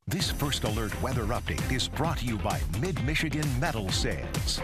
This First Alert weather update is brought to you by Mid-Michigan Metal Sales.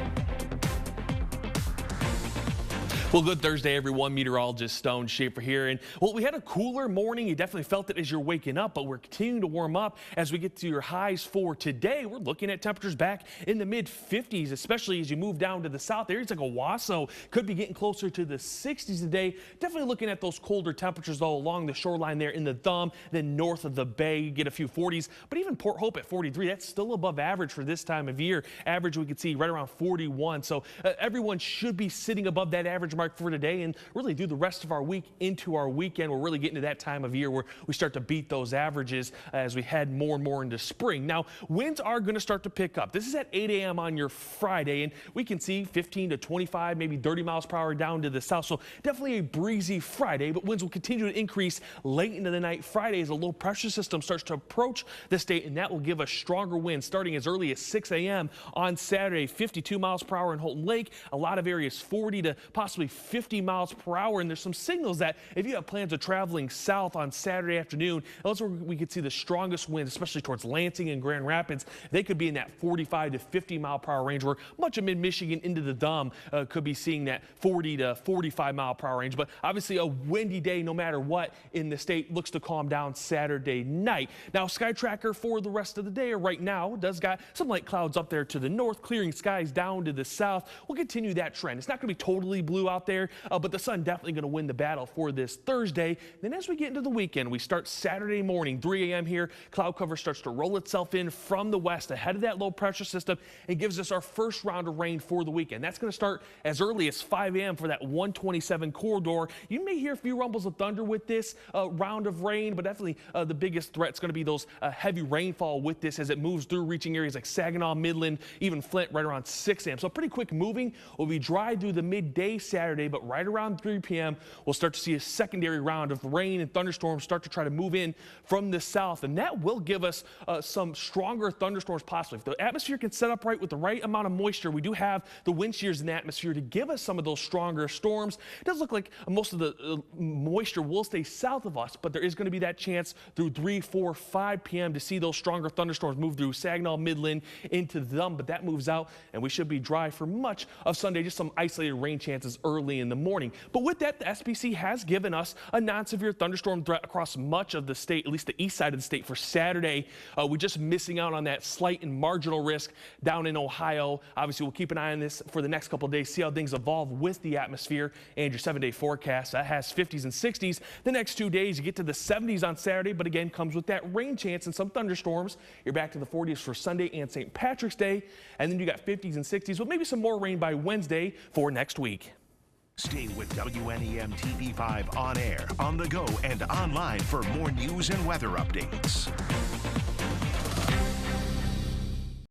Well, good Thursday, everyone. Meteorologist Stone Schafer here. And well, we had a cooler morning. You definitely felt it as you're waking up, but we're continuing to warm up as we get to your highs for today. We're looking at temperatures back in the mid-50s, especially as you move down to the south. Areas like Owasso could be getting closer to the 60s today. Definitely looking at those colder temperatures, though, along the shoreline there in the Thumb. Then north of the bay, you get a few 40s. But even Port Hope at 43, that's still above average for this time of year. Average, we could see right around 41. So everyone should be sitting above that average mark for today and really do the rest of our week into our weekend. We're really getting to that time of year where we start to beat those averages as we head more and more into spring. Now, winds are going to start to pick up. This is at 8 a.m. on your Friday, and we can see 15 to 25, maybe 30 miles per hour down to the south. So definitely a breezy Friday, but winds will continue to increase late into the night Friday as a low pressure system starts to approach the state, and that will give us stronger winds starting as early as 6 a.m. on Saturday. 52 miles per hour in Holton Lake, a lot of areas 40 to possibly 50 miles per hour. And there's some signals that if you have plans of traveling south on Saturday afternoon, that's where we could see the strongest winds, especially towards Lansing and Grand Rapids. They could be in that 45 to 50 mile per hour range, where much of mid-Michigan into the Thumb could be seeing that 40 to 45 mile per hour range. But obviously a windy day no matter what in the state. Looks to calm down Saturday night. Now, Sky Tracker for the rest of the day right now does got some light clouds up there to the north, clearing skies down to the south. We'll continue that trend. It's not going to be totally blue out there, but the sun definitely going to win the battle for this Thursday. Then as we get into the weekend, we start Saturday morning, 3 a.m. here. Cloud cover starts to roll itself in from the west ahead of that low pressure system and gives us our first round of rain for the weekend. That's going to start as early as 5 a.m. for that 127 corridor. You may hear a few rumbles of thunder with this round of rain, but definitely the biggest threat is going to be those heavy rainfall with this as it moves through, reaching areas like Saginaw, Midland, even Flint right around 6 a.m. So pretty quick moving. Will be dry through the midday Saturday, but right around 3 p.m. we'll start to see a secondary round of rain and thunderstorms start to try to move in from the south, and that will give us some stronger thunderstorms possibly. If the atmosphere can set up right with the right amount of moisture, we do have the wind shears in the atmosphere to give us some of those stronger storms. It does look like most of the moisture will stay south of us, but there is going to be that chance through 3, 4, 5 p.m. to see those stronger thunderstorms move through Saginaw, Midland into the Thumb, but that moves out and we should be dry for much of Sunday. Just some isolated rain chances early in the morning. But with that, the SPC has given us a non-severe thunderstorm threat across much of the state, at least the east side of the state for Saturday. We're just missing out on that slight and marginal risk down in Ohio. Obviously, we'll keep an eye on this for the next couple of days, see how things evolve with the atmosphere and your 7-day forecast. That has 50s and 60s. The next 2 days, you get to the 70s on Saturday, but again, comes with that rain chance and some thunderstorms. You're back to the 40s for Sunday and St. Patrick's Day, and then you got 50s and 60s, with maybe some more rain by Wednesday for next week. Stay with WNEM TV5 on air, on the go, and online for more news and weather updates.